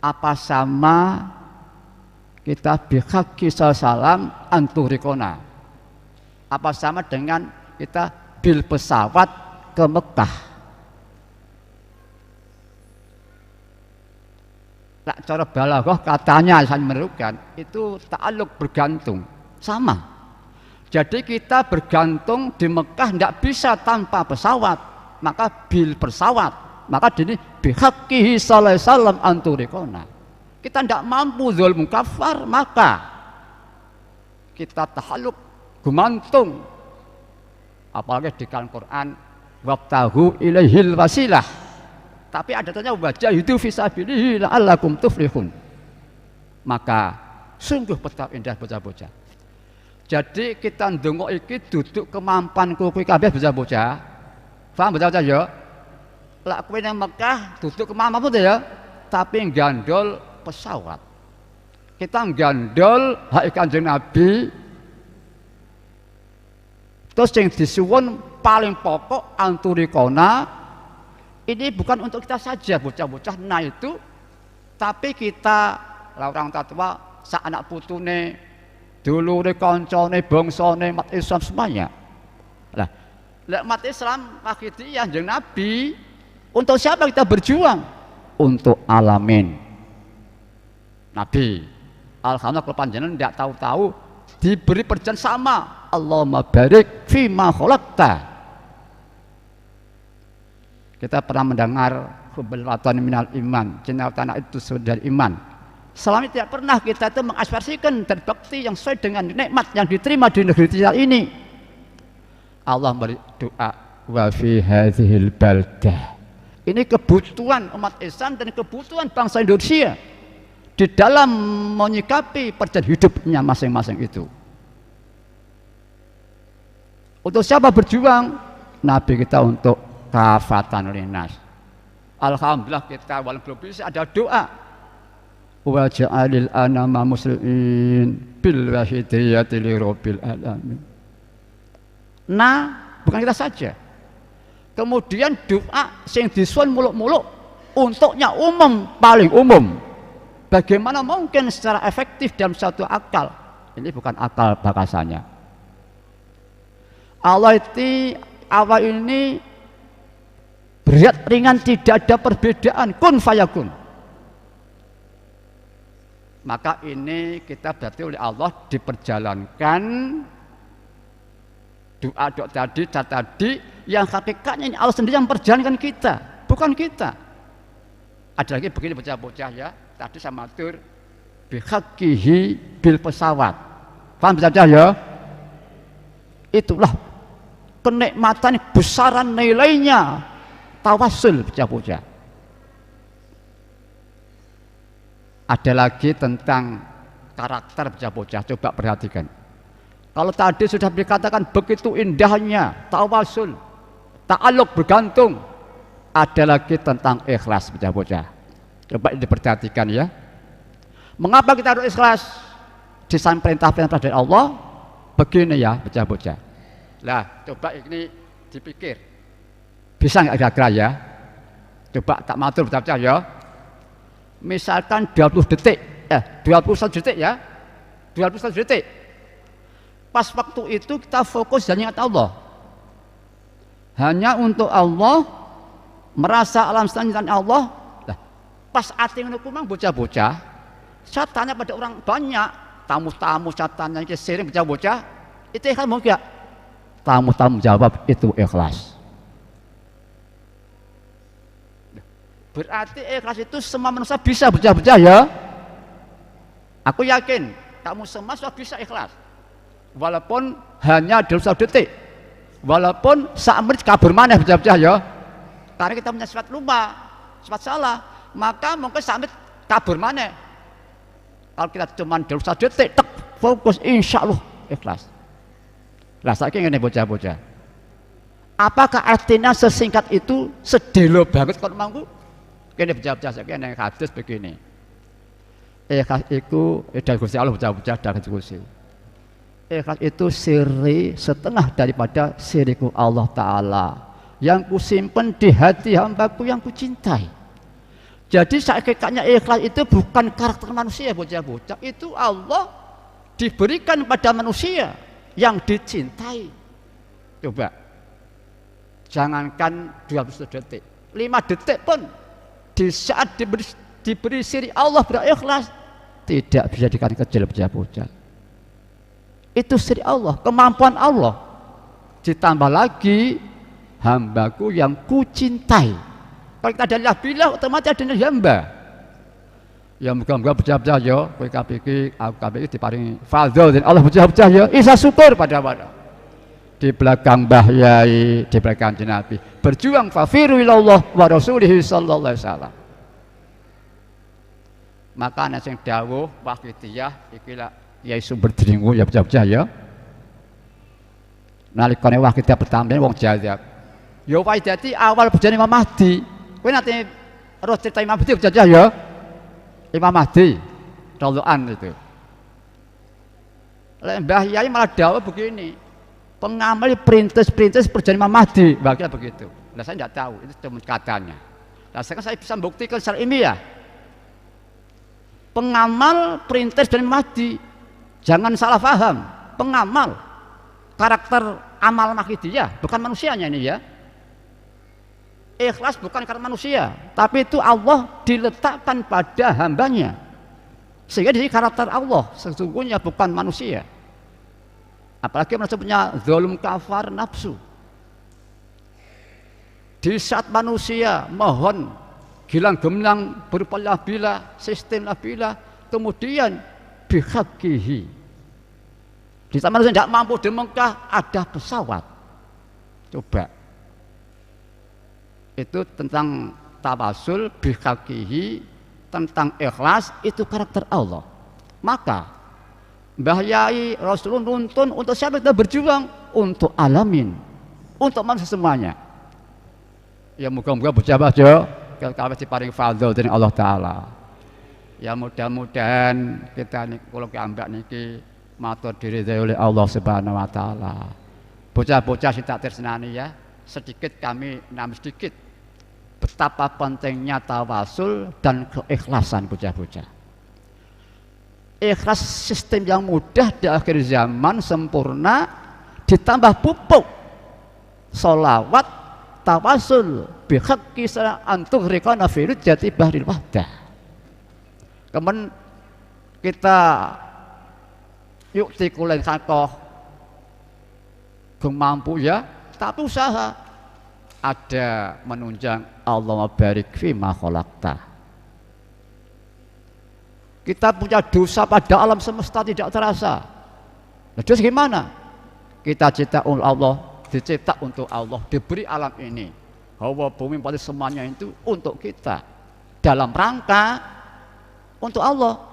Apa sama kita bihaqi salam anturikona? Apa sama dengan kita bil pesawat ke Mekah? Nah, cara balaghah katanya saya memerlukan itu ta'alluq bergantung sama. Jadi kita bergantung di Mekah tidak bisa tanpa pesawat, maka bil pesawat, maka ini bihaqqihi sallallahu alaihi wasallam anturikona. Kita tidak mampu zulm kafar, maka kita ta'alluq gumantung. Apalagi di Al-Quran wabtahu ilaihil wasilah, tapi ada tanya wajahidu fisabilihi la'allakum tuflihun. Maka sungguh betapa indah bocah-bocah. Jadi kita ndonga iki duduk kemampan kuwi kabeh bocah-bocah. Paham bocah-bocah ya? Lak kowe nang Mekah duduk kemampan ya, tapi gandol pesawat. Kita gandol hak Kanjeng Nabi. Terus yang disuwun paling pokok anturikona ini bukan untuk kita saja bocah-bocah nah itu, tapi kita orang tua sak anak putune dulure kancane bangsane umat Islam semuanya. Lah, umat Islam akhirnya Kanjeng Nabi untuk siapa kita berjuang? Untuk alamin. Nabi alhamdulillah kalau panjenengan tidak tahu-tahu diberi perjanjian sama. Allahumma barik fima khalaqta. Kita pernah mendengar hubbul watani minal iman, cinta tanah itu sudah iman. Selama tidak pernah kita itu mengaspirasikan terbakti yang sesuai dengan nikmat yang diterima di negeri kita ini. Allah beri doa wa fi hadhil baldah. Ini kebutuhan umat Islam dan kebutuhan bangsa Indonesia di dalam menyikapi perjalanan hidupnya masing-masing itu. Untuk siapa berjuang? Nabi kita untuk kafatan linnas. Alhamdulillah kita walaupun belum bisa ada doa. Wa ja'alil anama muslimin bil wahidiyati li rabbil alamin. Nah, bukan kita saja. Kemudian doa sing disuwun muluk-muluk untuknya umum, paling umum. Bagaimana mungkin secara efektif dalam satu akal? Ini bukan akal bakasannya. Allah itu awal ini berat ringan tidak ada perbedaan, kun fayakun. Maka ini kita berarti oleh Allah diperjalankan doa-doa tadi yang hakikatnya ini Allah sendiri yang memperjalankan kita, bukan kita. Ada lagi begini bocah-bocah ya, tadi saya matur bihaqqihi bil pesawat. Paham bocah ya? Itulah kenikmatan besaran nilainya tawasul bocah-bocah. Ada lagi tentang karakter bocah-bocah, coba perhatikan. Kalau tadi sudah dikatakan begitu indahnya tawasul, ta'alluq bergantung, ada lagi tentang ikhlas bocah-bocah. Coba diperhatikan ya. Mengapa kita harus ikhlas? Di samping perintah-perintah dari Allah, begini ya bocah-bocah. Lah, coba ini dipikir. Bisa nggak kira-kira ya? Coba tak matur bocah-bocah ya. Misalkan 20 detik, 21 detik ya. 21 detik. Pas waktu itu kita fokus dan ingat Allah. Hanya untuk Allah, merasa alam semesta Allah. Nah, pas ati ngukumang bocah-bocah, saya tanya pada orang banyak, tamu-tamu saya tanya yang sering bocah-bocah, itu ikhlas mau enggak? Tamu-tamu jawab itu ikhlas. Berarti ikhlas itu semua manusia bisa bocah-bocah ya. Aku yakin kamu semua sudah bisa ikhlas. Walaupun hanya dalam 1 detik, walaupun saat kabur maneh bocah-bocah ya. Karena kita punya sifat lupa, sifat salah, maka mungkin saat kabur maneh. Kalau kita cuma dalam 1 detik, tek, fokus, insya Allah ikhlas. Lah saya ingin bocah-bocah. Apakah artinya sesingkat itu, sedelo banget kalau mangku? Kene bocah-bocah saya kene hadis begini. Ikhlas itu dari Gusti Allah bocah-bocah dari diskusi. Ikhlas itu siri setengah daripada siriku Allah Ta'ala yang kusimpan di hati hambaku yang kucintai. Jadi hakikatnya ikhlas itu bukan karakter manusia bocah-bocah, itu Allah diberikan pada manusia yang dicintai. Coba, jangankan 20 detik, 5 detik pun di saat diberi siri Allah berikhlas tidak bisa dikatakan kecil bocah-bocah. Itu siri Allah, kemampuan Allah. Ditambah lagi hambaku yang kucintai. Kalau kita adalah bila otomatis ada hamba. Ya moga-moga bocah-bocah ya, kowe KPK, aku KPK diparingi fadhil dan Allah bocah-bocah ya, isa syukur pada di belakang Mbah Yai, di belakang Nabi. Berjuang fafiru ilallah wa rasulihi sallallahu alaihi wasallam. Maka ana sing dawuh waqitiyah iki lak Yai sumber dringu ya bocah-bocah ya. Nalikane waqitiyah pertama wong jazab. Ya wae dadi awal bojone Imam Mahdi. Kowe nanti roh cerita Imam Mahdi bocah ya. Imam Mahdi radhiyallahu itu. Mbah Yai malah dawuh begini. Pengamal perintis perjalanan Imam Mahdi, bagian begitu. Nah saya tidak tahu, itu cuma katanya. Nah sekarang saya bisa buktikan secara ilmiah. Pengamal perintis dari Imam Mahdi, jangan salah paham. Pengamal karakter amal Mahidiyah, bukan manusianya ini ya. Ikhlas bukan karena manusia, tapi itu Allah diletakkan pada hambanya. Sehingga di karakter Allah sesungguhnya bukan manusia. Apalagi manusia punya zalim kafar nafsu. Di saat manusia mohon gilang gemilang berupa labila, sistem labila, kemudian bihaqihi. Di saat manusia tidak mampu di Mekah ada pesawat. Coba. Itu tentang tawasul bihaqihi, tentang ikhlas, itu karakter Allah. Maka Mbah Yai Rasulullah nuntun untuk siapa kita berjuang? Untuk alamin, untuk manusia semuanya. Ya moga-moga bocah-bocah kalau diparing fadhil dari Allah Ta'ala. Ya mudah-mudahan kita nih kalau ambak niki matur diri oleh Allah Subhanahu Wa Ta'ala. Bocah-bocah sing tak tresnani ya, sedikit kami sedikit betapa pentingnya tawasul dan keikhlasan bocah-bocah. Ikhlas sistem yang mudah di akhir zaman sempurna ditambah pupuk sholawat tawasul bihaqqi antuh rikana firud jati bahril wahdah. Kemudian kita yuk tikulen sakoh mampu ya, tapi usaha ada menunjang Allahumma barik fima khalaqta. Kita punya dosa pada alam semesta tidak terasa. Nah, terus gimana? Kita cipta untuk Allah, dicipta untuk Allah, diberi alam ini. Hawa bumi pada semuanya itu untuk kita. Dalam rangka untuk Allah.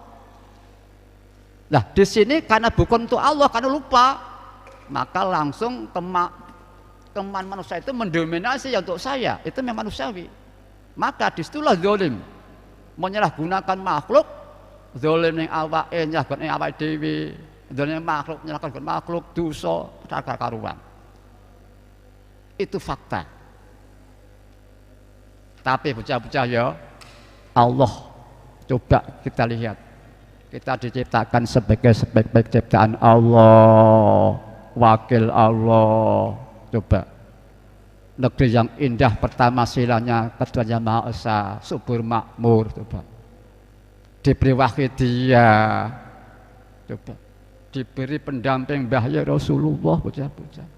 Nah, di sini karena bukan untuk Allah, karena lupa, maka langsung keman manusia itu mendominasi ya untuk saya, itu memang manusiawi. Maka disitulah zalim, menyalahgunakan makhluk, zalim yang awak, nyalahgunakan yang awak dewi, zalim makhluk, menyalahgunakan makhluk, dosa, cagar karuan. Itu fakta. Tapi bocah-bocah ya, Allah coba kita lihat, kita diciptakan sebagai sebaik-baik ciptaan Allah, wakil Allah. Coba negeri yang indah pertama silanya, keduanya Maha Esa, subur makmur, coba diberi wahidiyah, coba diberi pendamping Mbah Yai Rasulullah, bocah-bocah.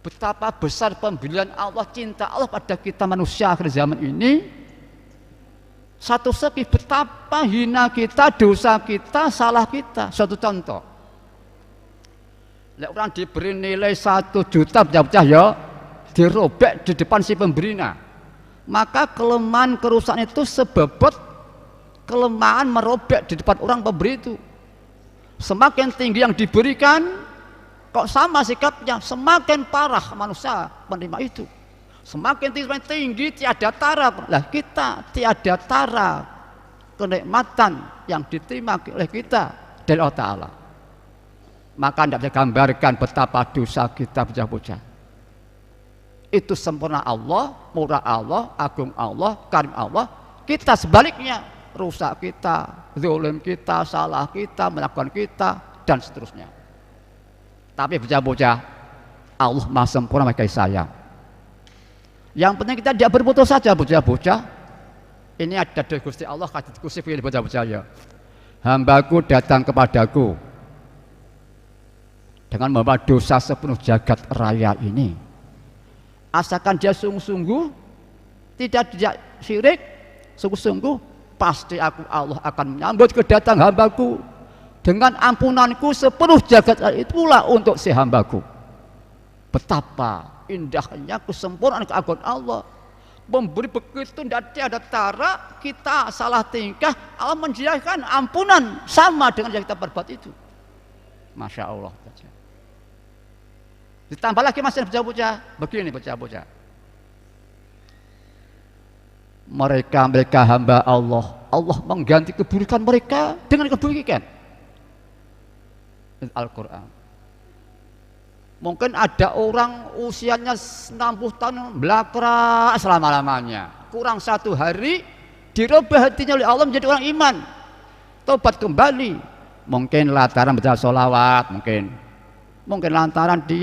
Betapa besar pembelian Allah, cinta Allah pada kita manusia akhir zaman ini. Satu segi betapa hina kita, dosa kita, salah kita. Suatu contoh, orang diberi nilai 1 juta bocah ya, dirobek di depan si pemberinya, maka kelemahan kerusakan itu sebebot kelemahan merobek di depan orang pemberi itu. Semakin tinggi yang diberikan, kok sama sikapnya, semakin parah manusia menerima itu. Semakin tinggi tiada tara. Lah kita tiada tara kenikmatan yang diterima oleh kita dari Allah Ta'ala. Maka tidak bisa gambarkan betapa dosa kita bocah-bocah. Itu sempurna Allah, murah Allah, agung Allah, karim Allah, Kita sebaliknya rusak kita, zalim kita, salah kita, melakukan kita, dan seterusnya. Tapi bocah-bocah, Allah Maha Sempurna, Maha Kasih Sayang. Yang penting kita tidak berputus saja, bocah-bocah. Ini ada dari Gusti Allah, hadits qudsi begini, bocah-bocah ya. Hambaku datang kepadaku dengan membawa dosa sepenuh jagat raya ini. Asalkan dia sungguh-sungguh, tidak syirik, sungguh-sungguh, pasti aku Allah akan menyambut kedatangan hambaku dengan ampunanku sepenuh jagat raya itulah untuk si hambaku. Betapa indahnya kesempurnaan keagungan Allah, memberi begitu tidak ada tara kita salah tingkah, Allah menjadikan ampunan sama dengan yang kita perbuat itu. Masya Allah. Ditambah lagi masih bocah-bocah, begini bocah-bocah. Mereka hamba Allah, Allah mengganti keburukan mereka dengan keburukan. Al-Quran. Mungkin ada orang usianya 60 tahun belakra selama-lamanya, kurang 1 hari dirubah hatinya oleh Allah menjadi orang iman, tobat kembali. Mungkin lantaran baca sholawat, mungkin lantaran dia